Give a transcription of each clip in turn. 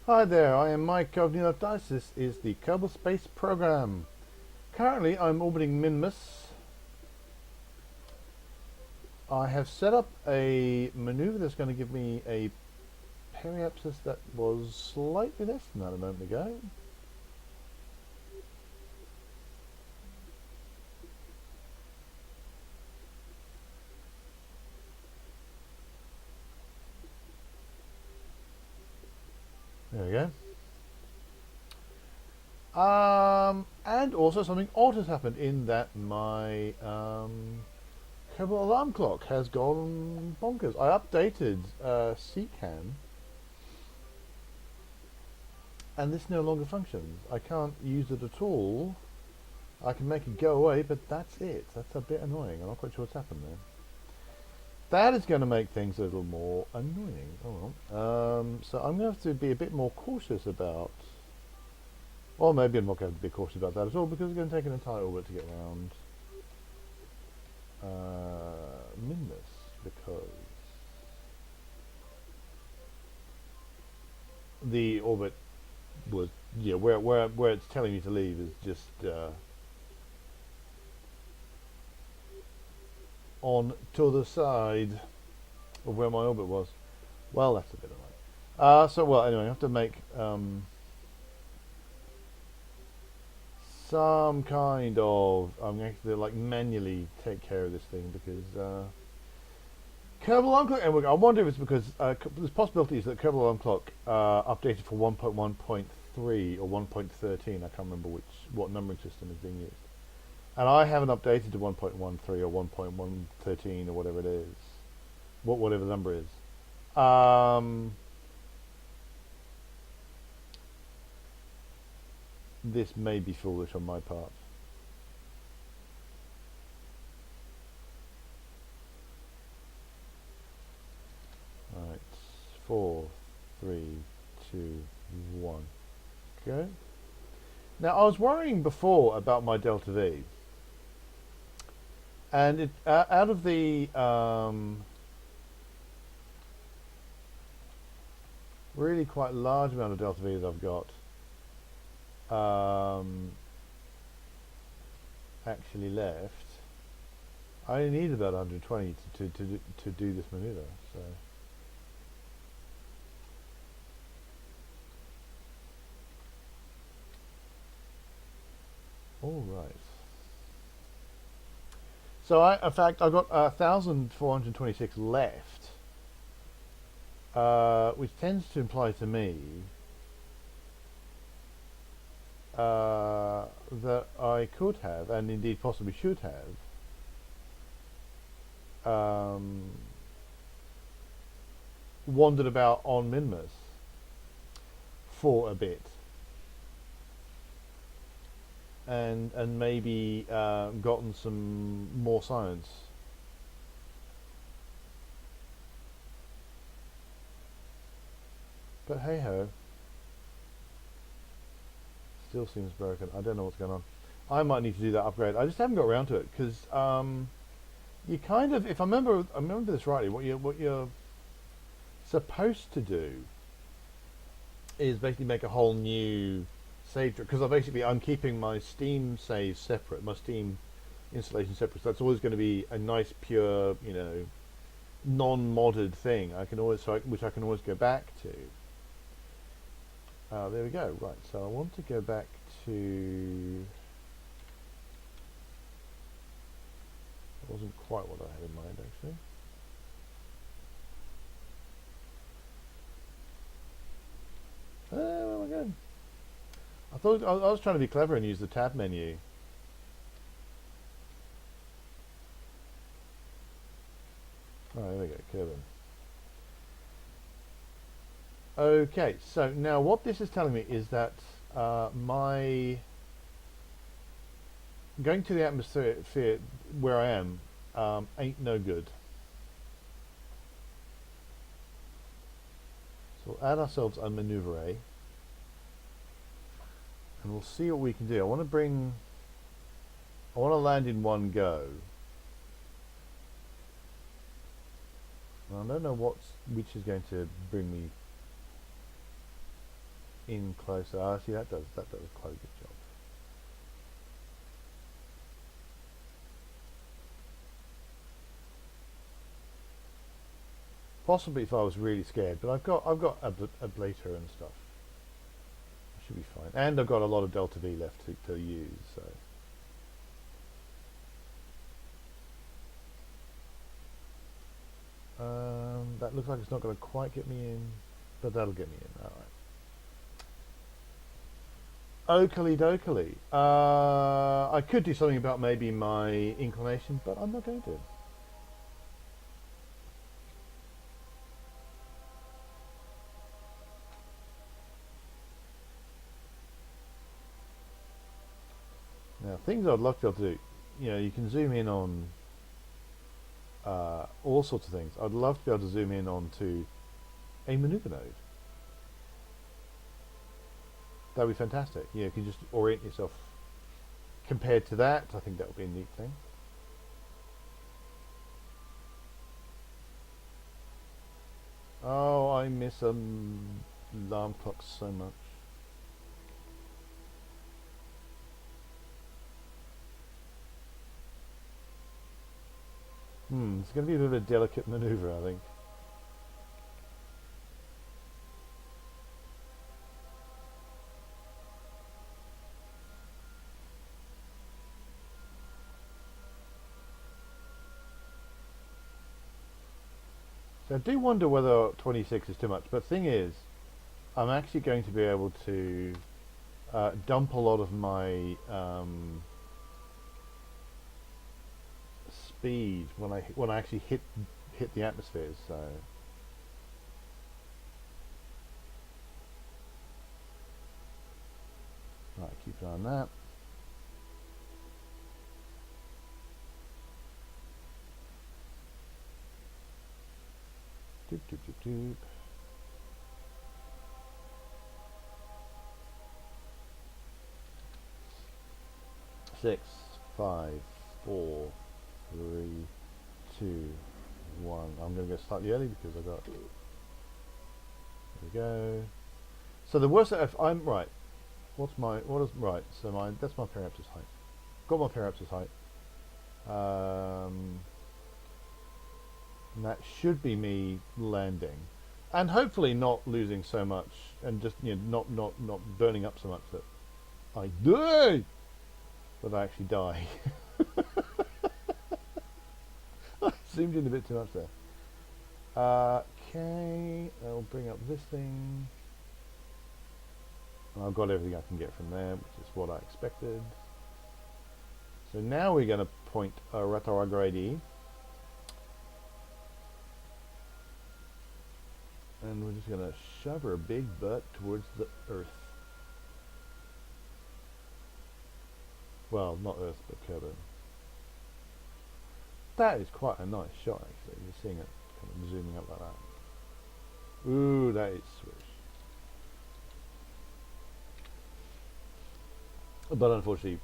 Hi there, I am Mike of New York Dice. This is the Kerbal Space Program. Currently, I'm orbiting Minmus. I have set up a maneuver that's going to give me a periapsis that was slightly less than that a moment ago. There we go. And also something odd has happened in that my Kerbal alarm clock has gone bonkers. I updated CCAN and this no longer functions. I can't use it at all. I can make it go away, but that's it. That's a bit annoying. I'm not quite sure what's happened there. That is going to make things a little more annoying. Oh well. So I'm going to have to be a bit more cautious about... Or maybe I'm not going to be cautious about that at all, because it's going to take an entire orbit to get around Minmus, because the orbit was... Yeah, where it's telling me to leave is just... on to the side of where my orbit was. Well, that's a bit annoying. Well, anyway, I have to make some kind of... I'm going to like manually take care of this thing because Kerbal Alarm Clock. And I wonder if it's because there's possibilities that Kerbal Alarm Clock updated for 1.1.3 or 1.13. I can't remember what numbering system is being used. And I haven't updated to 1.13 or 1.113 or whatever it is, whatever the number is. This may be foolish on my part. Right, 4, 3, 2, 1. Okay. Now I was worrying before about my delta V, and out of the really quite large amount of delta V that I've got, actually left, I only need about 120 to do this maneuver. So. All right. So in fact, I've got 1,426 left, which tends to imply to me that I could have, and indeed possibly should have, wandered about on Minmus for a bit, and maybe gotten some more science. But hey ho, still seems broken. I don't know what's going on. I might need to do that upgrade. I just haven't got around to it because you kind of, if I remember this rightly, what you're supposed to do is basically make a whole new save, because I'm keeping my Steam saves separate, my Steam installation separate. So that's always going to be a nice pure, non-modded thing. Which I can always go back to. There we go. Right. So I want to go back to... It wasn't quite what I had in mind, actually. Where am I going? I thought I was trying to be clever and use the tab menu. Oh, there we go, Kerbal. Okay, so now what this is telling me is that my going to the atmosphere where I am ain't no good. So we'll add ourselves a maneuver A, and we'll see what we can do. I want to land in one go. I don't know which is going to bring me in closer. Ah, see, that does quite a good job. Possibly if I was really scared, but I've got a blater and stuff. I should be fine, and I've got a lot of delta V left to use. So that looks like it's not going to quite get me in, but that'll get me in. All right. Oakley dokley. I could do something about maybe my inclination, but I'm not going to. Now, things I'd love to be able to do, you can zoom in on all sorts of things. I'd love to be able to zoom in onto a maneuver node. That would be fantastic. You can just orient yourself compared to that. I think that would be a neat thing. Oh, I miss alarm clocks so much. It's going to be a bit of a delicate maneuver, I think. So I do wonder whether 26 is too much, but the thing is, I'm actually going to be able to dump a lot of my speed when I actually hit the atmospheres. So right, keep an eye on that. Doop, doop, doop, doop. Six, 5, 4, 3, 2, 1. I'm going to go slightly early because I got. There we go. So the worst if I'm right. So that's my periapsis height. Got my periapsis height. And that should be me landing, and hopefully not losing so much, and just not burning up so much that I die, but I actually die. I zoomed in a bit too much there. Okay, I'll bring up this thing. And I've got everything I can get from there, which is what I expected. So now we're going to point a retrograde. And we're just going to shove her big butt towards the Earth. Well, not Earth, but Kerbal. That is quite a nice shot, actually. You're seeing it kind of zooming up like that. Ooh, that is swish. But unfortunately,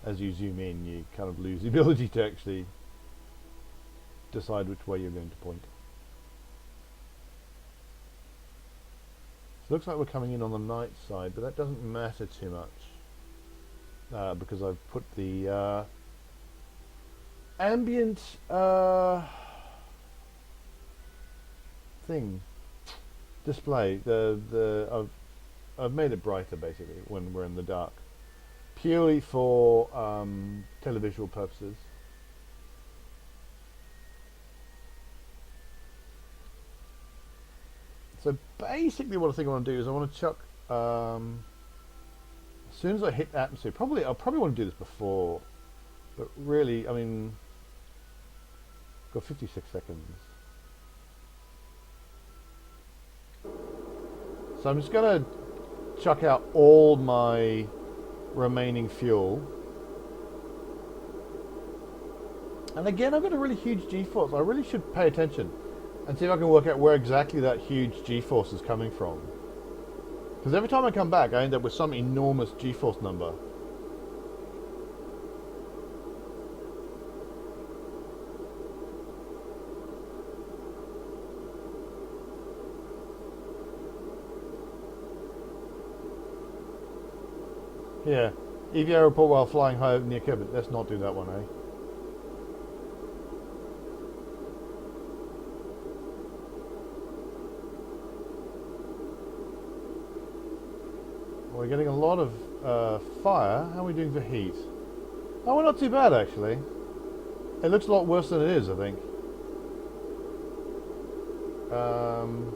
as you zoom in, you kind of lose the ability to actually decide which way you're going to point. So it looks like we're coming in on the night side, but that doesn't matter too much because I've put the ambient thing display. I've made it brighter basically when we're in the dark, purely for televisual purposes. So basically what I think I want to do is I want to chuck, as soon as I hit atmosphere, I'll probably want to do this before, but really, I mean, got 56 seconds. So I'm just going to chuck out all my remaining fuel. And again, I've got a really huge G-force. I really should pay attention and see if I can work out where exactly that huge G-force is coming from. Because every time I come back, I end up with some enormous G-force number. Yeah. EVA report while flying high near Kerbal. Let's not do that one, eh? We're getting a lot of fire. How are we doing for heat? Oh, we're not too bad, actually. It looks a lot worse than it is, I think. Um,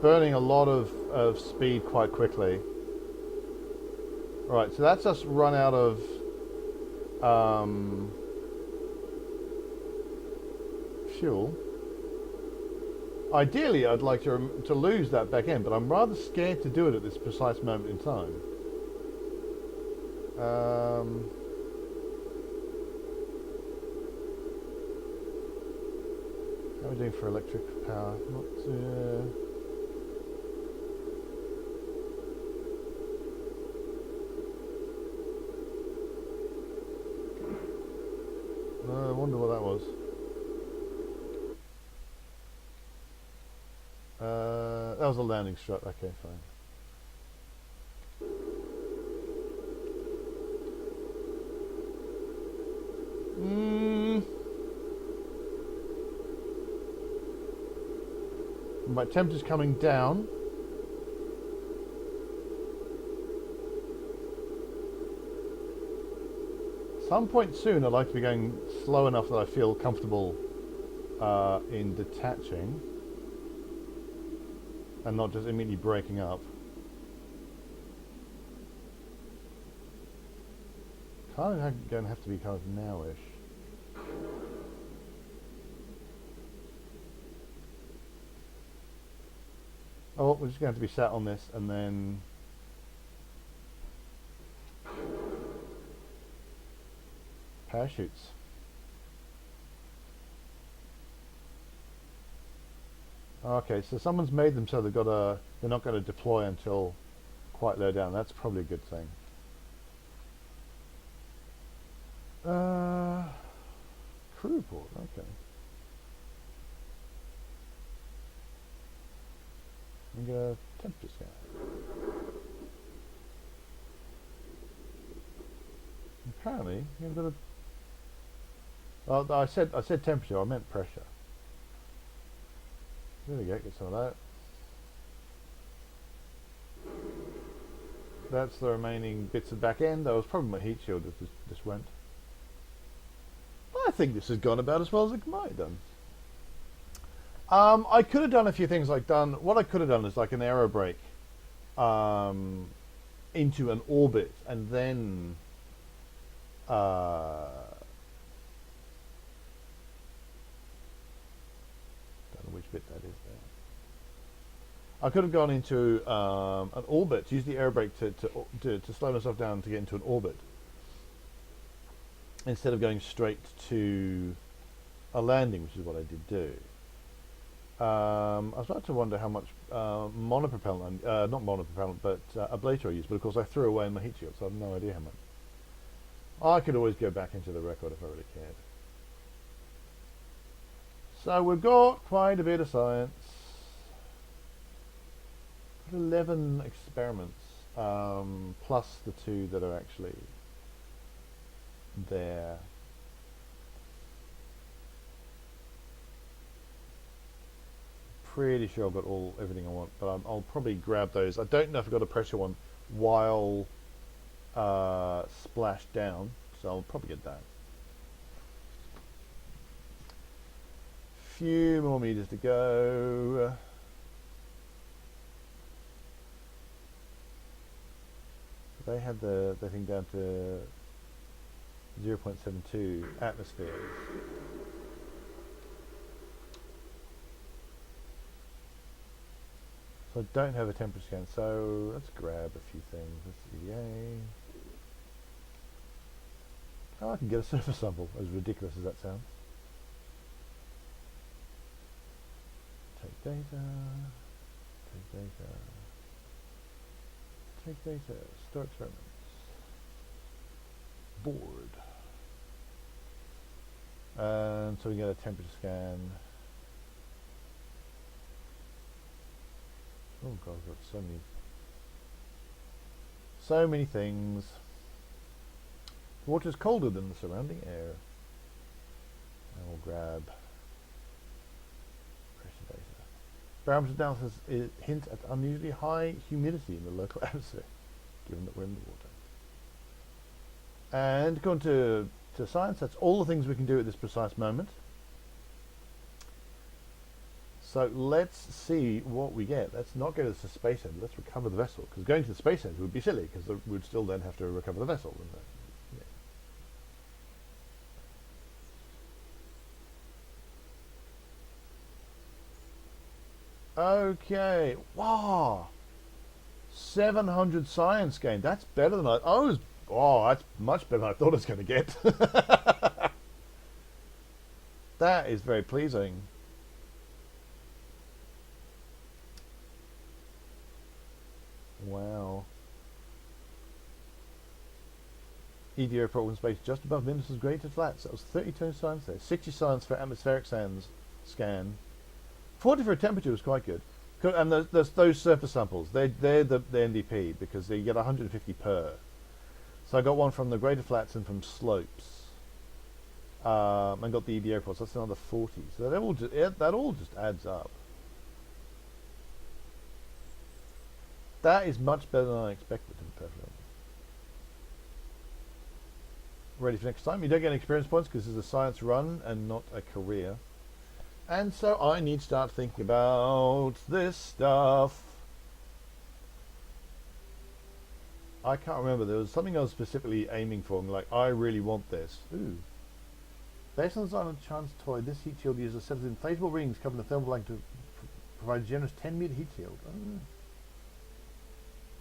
Burning a lot of speed quite quickly. Right, so that's us run out of fuel. Ideally, I'd like to lose that back end, but I'm rather scared to do it at this precise moment in time. How are we doing for electric power? Not no, I wonder what that was. That was a landing strut. Okay, fine. My temperature's coming down. Some point soon, I'd like to be going slow enough that I feel comfortable in detaching and not just immediately breaking up. Kind of going to have to be kind of nowish. Oh, we're just going to have to be sat on this and then parachutes. Okay, so someone's made them so they're not going to deploy until quite low down. That's probably a good thing. Crew report, okay. I'm going to temperature scan. Apparently, you've got a... Well, I said temperature, I meant pressure. There we go, get some of that. That's the remaining bits of back end. That was probably my heat shield that just went. I think this has gone about as well as it might have done. I could have done a few things what I could have done is like an aero brake into an orbit and then don't know which bit that is there. I could have gone into an orbit, use the aero brake to slow myself down to get into an orbit instead of going straight to a landing, which is what I did do. I was about to wonder how much monopropellant, not monopropellant, but ablator I used, but of course I threw away my heat shield, so I have no idea how much. I could always go back into the record if I really cared. So we've got quite a bit of science. 11 experiments, plus the 2 that are actually there. Pretty sure I've got everything I want, but I'll probably grab those. I don't know if I've got a pressure one while splashed down, so I'll probably get that. Few more meters to go. They had the thing down to 0.72 atmospheres. So I don't have a temperature scan, so let's grab a few things. Let's see, yay. Oh, I can get a surface sample, as ridiculous as that sounds. Take data, take data, take data, store experiments, board. And so we get a temperature scan. 0.72 atmospheres. So I don't have a temperature scan, so let's grab a few things. Let's see, yay. Oh, I can get a surface sample, as ridiculous as that sounds. Take data, take data, store experiments, board. And so we get a temperature scan. 0.72 atmospheres. So I don't have a temperature scan, so let's grab a few things. Let's see, yay. Oh, I can get a surface sample, as ridiculous as that sounds. Oh god, I've got so many things. Water is colder than the surrounding air. And we'll grab pressure data. Barometer analysis hint at unusually high humidity in the local atmosphere, given that we're in the water. And going to science, that's all the things we can do at this precise moment. So let's see what we get. Let's not go to the space center, let's recover the vessel. Because going to the space center would be silly, because we'd still then have to recover the vessel. Wouldn't it? Yeah. Okay. Wow. 700 science gain. That's better than I was. Oh, that's much better than I thought I was going to get. That is very pleasing. Wow. EDO problem space just above Minmus's greater flats. That was 32 science there. 60 science for atmospheric sands scan. 40 for temperature was quite good. And there's those surface samples. They're the NDP because you get 150 per. So I got one from the greater flats and from slopes. And got the EDO reports. That's another 40. So that all just adds up. That is much better than I expected, to be perfectly honest. Ready for next time. You don't get any experience points because it's a science run and not a career. And so I need to start thinking about this stuff. I can't remember. There was something I was specifically aiming for. Like, I really want this. Ooh. Based on the design of the chance toy, this heat shield uses a set of inflatable rings covering the thermal blanket to provide a generous 10-meter heat shield. Oh.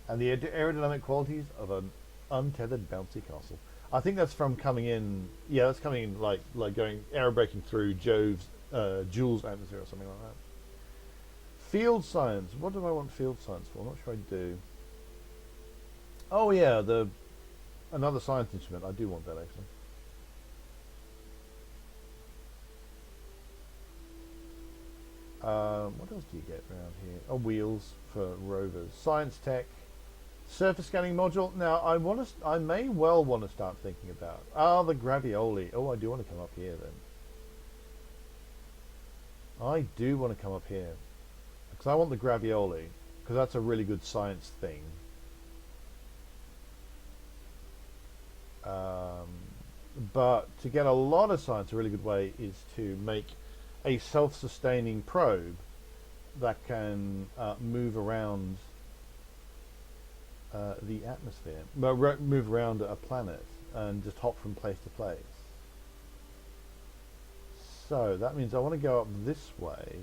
And the aerodynamic qualities of an untethered bouncy castle. I think that's from coming in. Yeah, that's coming in like going aerobraking through Jove's Joule's atmosphere or something like that. Field science. What do I want field science for? I'm not sure I do. Oh yeah, another science instrument. I do want that actually. What else do you get around here? Oh, wheels for rovers. Science tech. Surface scanning module. Now, I may well want to start thinking about. The gravioli. Oh, I do want to come up here then. I do want to come up here because I want the gravioli because that's a really good science thing. But to get a lot of science, a really good way is to make a self-sustaining probe that can move around the atmosphere, move around a planet and just hop from place to place. So that means I want to go up this way.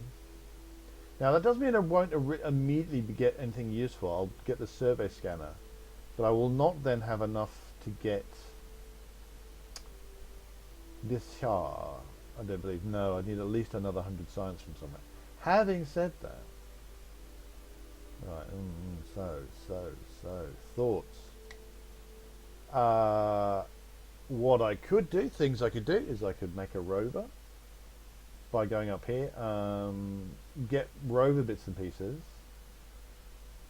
Now that doesn't mean I won't immediately get anything useful. I'll get the survey scanner, but I will not then have enough to get this char. I don't believe. No, I need at least another 100 science from somewhere. Having said that, right, thoughts. What I could do, things I could do, is I could make a rover by going up here, get rover bits and pieces,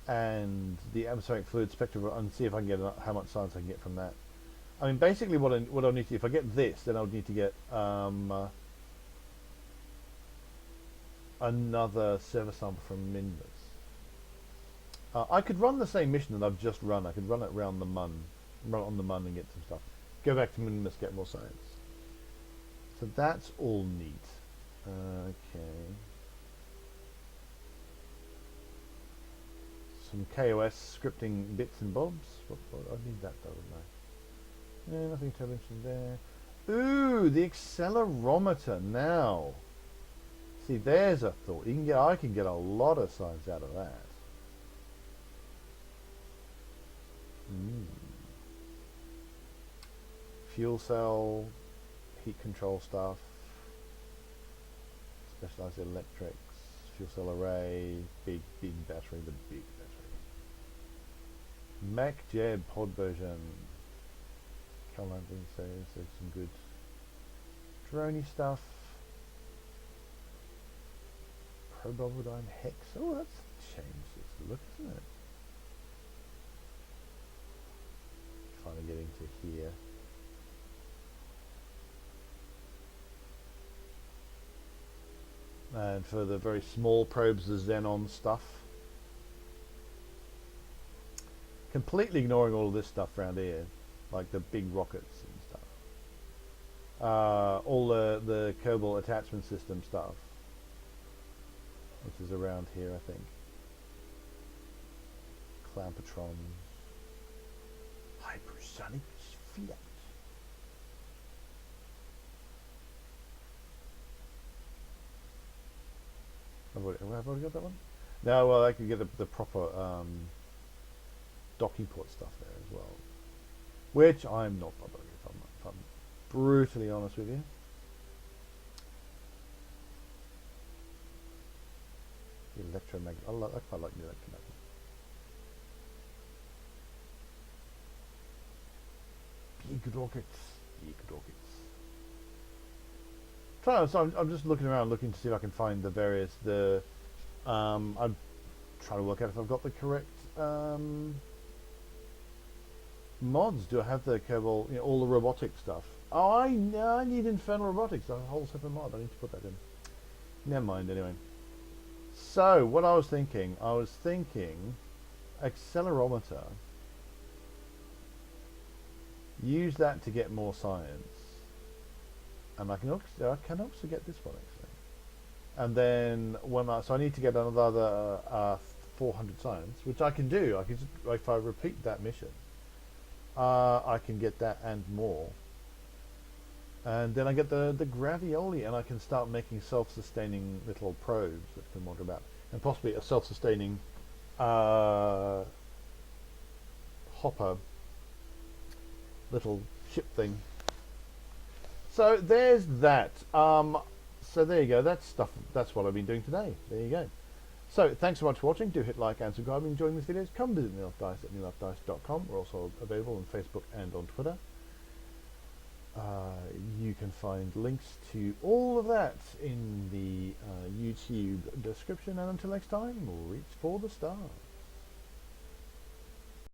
and the atmospheric fluid spectrum, and see if I can get how much science I can get from that. I mean, basically, what I need to, if I get this, then I would need to get another surface sample from Minmus. I could run the same mission that I've just run. I could run it around the Mun, run it on the Mun and get some stuff. Go back to Minmus, get more science. So that's all neat. Okay. Some KOS scripting bits and bobs. What, I need that though, wouldn't I? Yeah, nothing too interesting there. Ooh, the accelerometer now. See, there's a thought. I can get a lot of science out of that. Fuel cell, heat control stuff, specialized electrics, fuel cell array, big battery, the big battery. Mac Jeb pod version. Caroline thing says there's some good droney stuff. Probabodine hex. Oh, that's changed. look, isn't it? Trying to get into here. And for the very small probes, the xenon stuff. Completely ignoring all of this stuff around here, like the big rockets and stuff. All the Kerbal attachment system stuff, which is around here, I think. Clampetron. Hypersonic Fiat. Have I already got that one? No, well, I could get the proper docking port stuff there as well, which I'm not bothering if I'm brutally honest with you. Electromagnet. I quite like the electromagnet. Big rockets. Big rockets. So I'm just looking around, looking to see if I can find the various I'm trying to work out if I've got the correct mods. Do I have the Kerbal, all the robotic stuff? Oh, I need Infernal Robotics, a whole separate mod. I need to put that in. Never mind, anyway. So, what I was thinking accelerometer. Use that to get more science. And I can also get this one, actually. And then, so I need to get another 400 science, which I can do. I can just, if I repeat that mission, I can get that and more. And then I get the gravioli, and I can start making self-sustaining little probes that can wander about, and possibly a self-sustaining hopper little ship thing. So there's that. So there you go. That's stuff. That's what I've been doing today. There you go. So thanks so much for watching. Do hit like and subscribe. If you're enjoying these videos, come visit neilfdice at neilfdice.com. We're also available on Facebook and on Twitter. You can find links to all of that in the YouTube description. And until next time, reach for the stars.